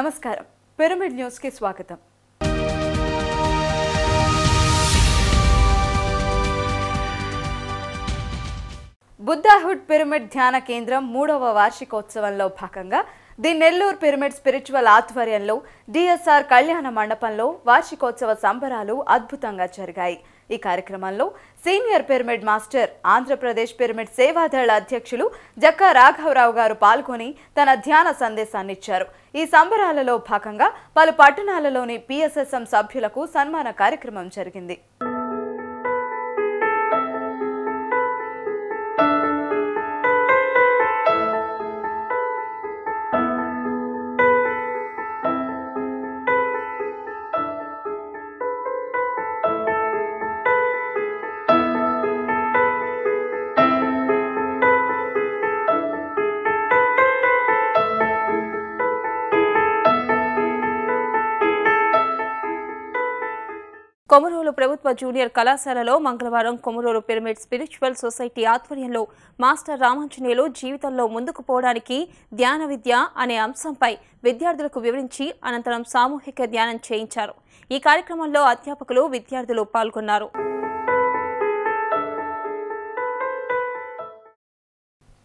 నమస్కారం pyramid news కి స్వాగతం. బుద్ధాహుడ్ పిరమిడ్ ధ్యాన కేంద్రం 3వ వార్షికోత్సవంలో భాగంగా ది నెల్లూరు పిరమిడ్ స్పిరిచువల్ ఆధ్వర్యంలో డిఎస్ఆర్ కళ్యాణ మండపంలో వార్షికోత్సవ సంబరాలు అద్భుతంగా జరిగాయి. ఈ కార్యక్రమంలో senior pyramid master Andhra Pradesh pyramid సేవాదళ అధ్యక్షులు జక్కా రాఘవరావు గారు పాల్గొని తన ధ్యాన సందేశాన్ని ఇచ్చారు. ఈ సంబరాలలో భాగంగా పలు పట్టణాలలోని పిఎస్ఎస్ఎం సభ్యులకు సన్మాన కార్యక్రమం జరిగింది. కొమరోలు ప్రభుత్వ జూనియర్ కళాశాలలో మంగళవారం కొమరోలు పిరమిడ్ స్పిరిచువల్ సొసైటీ ఆధ్వర్యంలో మాస్టర్ రామాంజనేయులు జీవితంలో ముందుకు పోవడానికి ధ్యాన విద్య అనే అంశంపై విద్యార్థులకు వివరించి అనంతరం సామూహిక ధ్యానం చేయించారు. ఈ కార్యక్రమంలో అధ్యాపకులు, విద్యార్థులు పాల్గొన్నారు.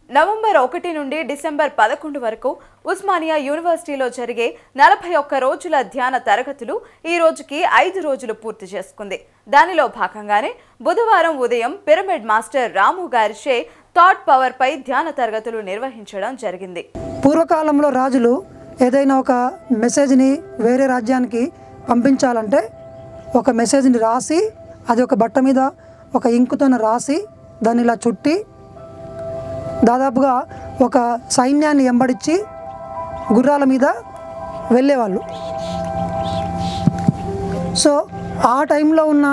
నవంబర్ 1 నుండి డిసెంబర్ 11 వరకు ఉస్మానియా యూనివర్సిటీలో జరిగే 41 రోజుల ధ్యాన తరగతులు ఈ రోజుకి 5 రోజులు పూర్తి చేసుకుంది. దానిలో భాగంగానే బుధవారం ఉదయం పిరమిడ్ మాస్టర్ రాము గారిచే థాట్ పవర్ పై ధ్యాన తరగతులు నిర్వహించడం జరిగింది. పూర్వకాలంలో రాజులు ఏదైనా ఒక మెసేజ్ని వేరే రాజ్యానికి పంపించాలంటే ఒక మెసేజ్ని రాసి అది ఒక బట్ట మీద ఒక ఇంకుతో రాసి దాన్ని ఇలా చుట్టి దాదాపుగా ఒక సైన్యాన్ని వెంబడించి గుర్రాల మీద వెళ్ళేవాళ్ళు. సో ఆ టైంలో ఉన్న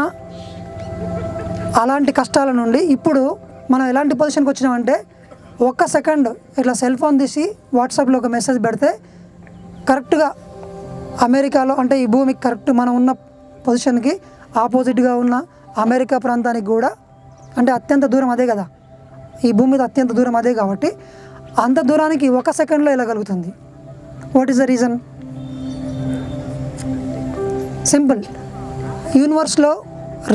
అలాంటి కష్టాల నుండి ఇప్పుడు మనం ఎలాంటి పొజిషన్కి వచ్చినామంటే ఒక్క సెకండ్ ఇట్లా సెల్ ఫోన్ తీసి వాట్సాప్లో ఒక మెసేజ్ పెడితే కరెక్ట్గా అమెరికాలో అంటే ఈ భూమికి కరెక్ట్ మనం ఉన్న పొజిషన్కి ఆపోజిట్గా ఉన్న అమెరికా ప్రాంతానికి కూడా అంటే అత్యంత దూరం అదే కదా, ఈ భూమి మీద అత్యంత దూరం అదే కాబట్టి అంత దూరానికి ఒక సెకండ్లో వెళ్ళగలుగుతుంది. What is the reason? Simple. యూనివర్స్లో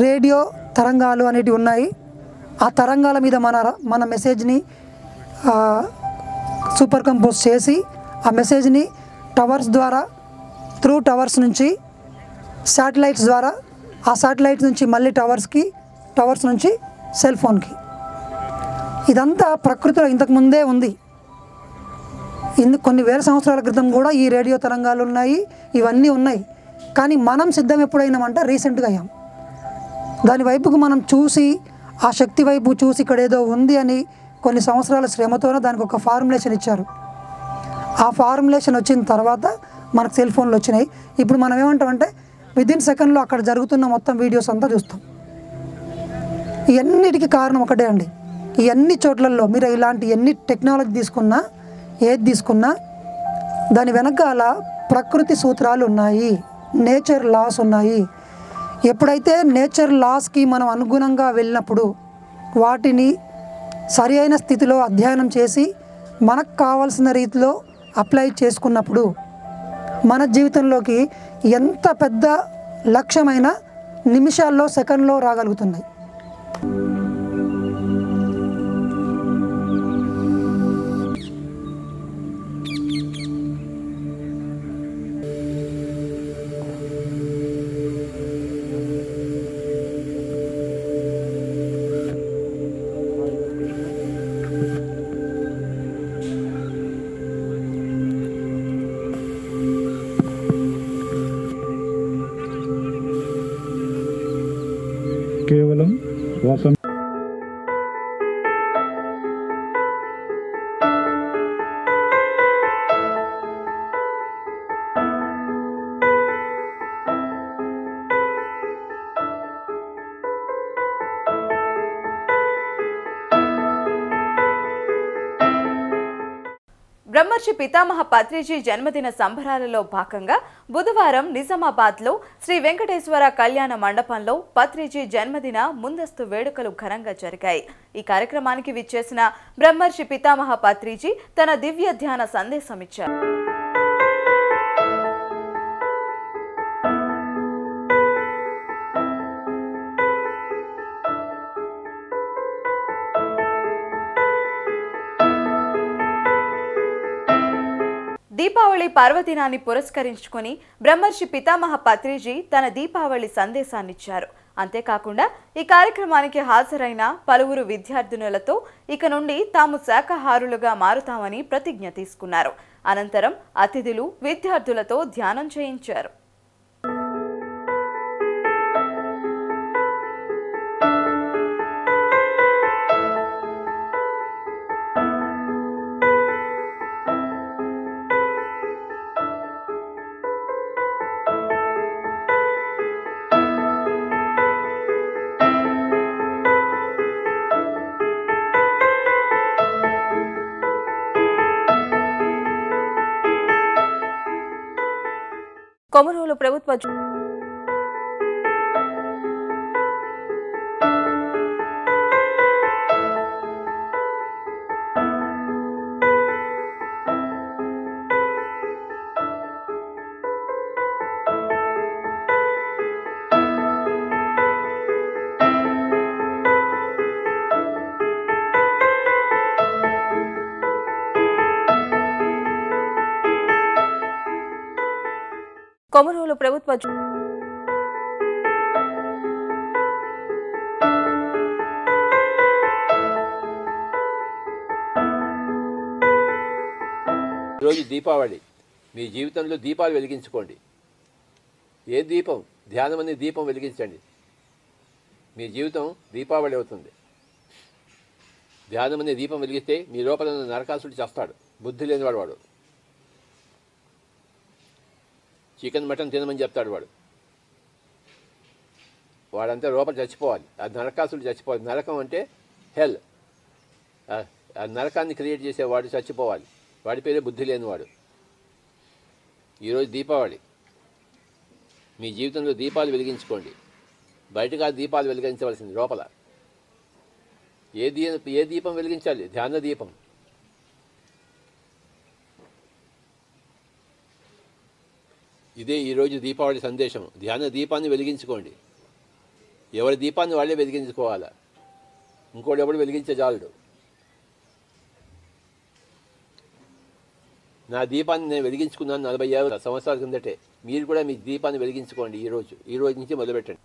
రేడియో తరంగాలు అనేటివి ఉన్నాయి. ఆ తరంగాల మీద మన మెసేజ్ని సూపర్ కంపోజ్ చేసి ఆ మెసేజ్ని టవర్స్ ద్వారా త్రూ టవర్స్ నుంచి శాటిలైట్స్ ద్వారా ఆ శాటిలైట్స్ నుంచి మళ్ళీ టవర్స్ నుంచి సెల్ ఫోన్కి. ఇదంతా ప్రకృతిలో ఇంతకుముందే ఉంది. కొన్ని వేల సంవత్సరాల క్రితం కూడా ఈ రేడియో తరంగాలు ఉన్నాయి, ఇవన్నీ ఉన్నాయి. కానీ మనం సిద్ధం ఎప్పుడైనామంటే రీసెంట్గా అయ్యాం. దాని వైపుకు మనం చూసి ఆ శక్తి వైపు చూసి ఇక్కడ ఏదో ఉంది అని కొన్ని సంవత్సరాల శ్రమతోనే దానికి ఒక ఫార్ములేషన్ ఇచ్చారు. ఆ ఫార్ములేషన్ వచ్చిన తర్వాత మనకు సెల్ ఫోన్లు వచ్చినాయి. ఇప్పుడు మనం ఏమంటామంటే విదిన్ సెకండ్లో అక్కడ జరుగుతున్న మొత్తం వీడియోస్ అంతా చూస్తాం. ఇవన్నిటికీ కారణం ఒకటే అండి. ఈ అన్ని చోట్లలో మీరు ఇలాంటి ఎన్ని టెక్నాలజీ తీసుకున్నా ఏది తీసుకున్నా దాని వెనకాల ప్రకృతి సూత్రాలు ఉన్నాయి, నేచర్ లాస్ ఉన్నాయి. ఎప్పుడైతే నేచర్ లాస్కి మనం అనుగుణంగా వెళ్ళినప్పుడు వాటిని సరి అయిన స్థితిలో అధ్యయనం చేసి మనకు కావాల్సిన రీతిలో అప్లై చేసుకున్నప్పుడు మన జీవితంలోకి ఎంత పెద్ద లక్ష్యమైన నిమిషాల్లో సెకండ్లో రాగలుగుతున్నాయి. కేవలం వాసన బ్రహ్మర్షి పితామహ పత్రిజీ జన్మదిన సంబరాలలో భాగంగా బుధవారం నిజామాబాద్లో శ్రీ వెంకటేశ్వర కళ్యాణ మండపంలో పత్రిజీ జన్మదిన ముందస్తు వేడుకలు ఘనంగా జరిగాయి. ఈ కార్యక్రమానికి విచ్చేసిన బ్రహ్మర్షి పితామహ పత్రిజీ తన దివ్య ధ్యాన సందేశం ఇచ్చారు. దీపావళి పర్వదినాన్ని పురస్కరించుకొని బ్రహ్మర్షి పితామహ పత్రిజీ తన దీపావళి సందేశాన్నిచ్చారు. అంతేకాకుండా ఈ కార్యక్రమానికి హాజరైన పలువురు విద్యార్థినులతో ఇక నుండి తాము శాకాహారులుగా మారుతామని ప్రతిజ్ఞ తీసుకున్నారు. అనంతరం అతిథులు విద్యార్థులతో ధ్యానం చేయించారు. కొమరోలు ప్రభుత్వ కొమరోలు ప్రభుత్వ రోజు దీపావళి. మీ జీవితంలో దీపాలు వెలిగించుకోండి. ఏ దీపం? ధ్యానం అనే దీపం వెలిగించండి. మీ జీవితం దీపావళి అవుతుంది. ధ్యానం అనే దీపం వెలిగిస్తే మీ లోపల ఉన్న నరకాసుడు చేస్తాడు. బుద్ధి లేనివాడు వాడు. చికెన్ మటన్ తినమని చెప్తాడు వాడు. వాడంతా లోపల చచ్చిపోవాలి. ఆ నరకాసుడు చచ్చిపోవాలి. నరకం అంటే హెల్. ఆ నరకాన్ని క్రియేట్ చేసేవాడు చచ్చిపోవాలి. వాడి పేరే బుద్ధి లేనివాడు. ఈరోజు దీపావళి. మీ జీవితంలో దీపాలు వెలిగించుకోండి. బయటగా దీపాలు వెలిగించవలసింది లోపల. ఏ దీపం వెలిగించాలి? ధ్యాన దీపం. ఇదే ఈరోజు దీపావళి సందేశం. ధ్యాన దీపాన్ని వెలిగించుకోండి. ఎవరి దీపాన్ని వాళ్ళే వెలిగించుకోవాలా. ఇంకోటి ఎవడు వెలిగించే జాలుడు. నా దీపాన్ని నేను వెలిగించుకున్నాను 45 సంవత్సరాల కిందటే. మీరు కూడా మీ దీపాన్ని వెలిగించుకోండి. ఈ రోజు నుంచి మొదలుపెట్టండి.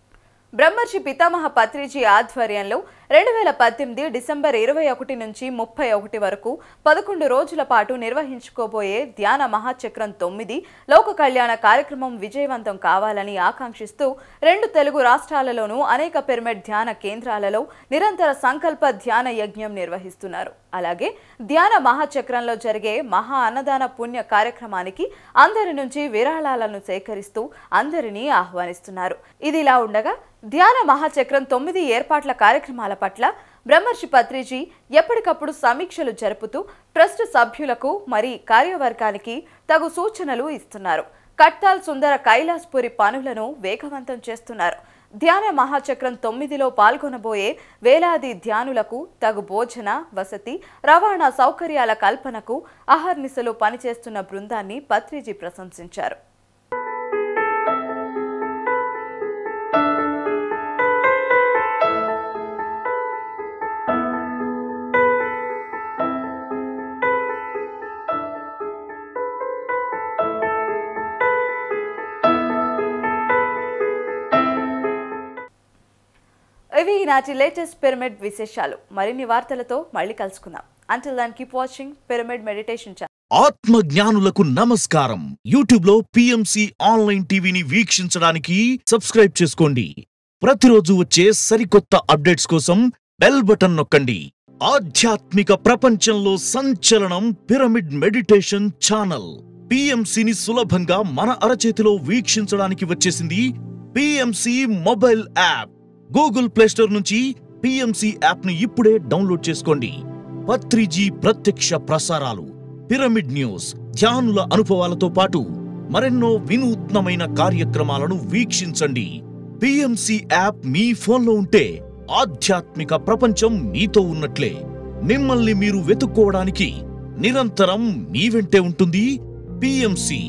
బ్రహ్మర్షి పితామహ పత్రిజీ ఆధ్వర్యంలో 2018 డిసెంబర్ 21 నుంచి 31 వరకు 11 రోజుల పాటు నిర్వహించుకోబోయే ధ్యాన మహాచక్రం 9 లోక కళ్యాణ కార్యక్రమం విజయవంతం కావాలని ఆకాంక్షిస్తూ 2 తెలుగు రాష్ట్రాలలోనూ అనేక పిరమిడ్ ధ్యాన కేంద్రాలలో నిరంతర సంకల్ప ధ్యాన యజ్ఞం నిర్వహిస్తున్నారు. అలాగే ధ్యాన మహాచక్రంలో జరిగే మహా అన్నదాన పుణ్య కార్యక్రమానికి అందరి నుంచి విరాళాలను సేకరిస్తూ అందరినీ ఆహ్వానిస్తున్నారు. ఇదిలా ఉండగా ధ్యాన మహాచక్రం 9 ఏర్పాట్ల కార్యక్రమాల పట్ల బ్రహ్మర్షి పత్రిజీ ఎప్పటికప్పుడు సమీక్షలు జరుపుతూ ట్రస్ట్ సభ్యులకు మరి కార్యవర్గానికి తగు సూచనలు ఇస్తున్నారు. కట్టాల్ సుందర కైలాస్పురి పనులను వేగవంతం చేస్తున్నారు. ధ్యాన మహాచక్రం 9లో పాల్గొనబోయే వేలాది ధ్యానులకు తగు భోజన, వసతి, రవాణా సౌకర్యాల కల్పనకు అహర్నిశలు పనిచేస్తున్న బృందాన్ని పత్రిజీ ప్రశంసించారు. ఇవి ఈనాటి లేటెస్ట్ పిరమిడ్ విశేషాలు. మరిన్ని వార్తలతో మళ్ళీ కలుసుకుందాం. Until then keep watching pyramid meditation channel. ఆత్మ జ్ఞానులకు నమస్కారం. యూట్యూబ్ లో పిఎంసి ఆన్లైన్ టీవీని వీక్షించడానికి సబ్స్క్రైబ్ చేసుకోండి. ప్రతిరోజు వచ్చే సరికొత్త అప్డేట్స్ కోసం బెల్ బటన్ నొక్కండి. ఆధ్యాత్మిక ప్రపంచంలో సంచలనం పిరమిడ్ మెడిటేషన్ ఛానల్. పిఎంసిని సులభంగా మన అరచేతిలో వీక్షించడానికి వచ్చేసింది PMC mobile app. Google play store నుంచి పిఎంసి యాప్ ని ఇప్పుడే డౌన్లోడ్ చేసుకోండి. పత్రిజీ ప్రత్యక్ష ప్రసారాలు, పిరమిడ్ న్యూస్, ధ్యానుల అనుభవాలతో పాటు మరెన్నో వినూత్నమైన కార్యక్రమాలను వీక్షించండి. పిఎంసి యాప్ మీ ఫోన్లో ఉంటే ఆధ్యాత్మిక ప్రపంచం మీతో ఉన్నట్లే. మిమ్మల్ని మీరు వెతుక్కోవడానికి నిరంతరం మీ వెంటే ఉంటుంది పిఎంసి.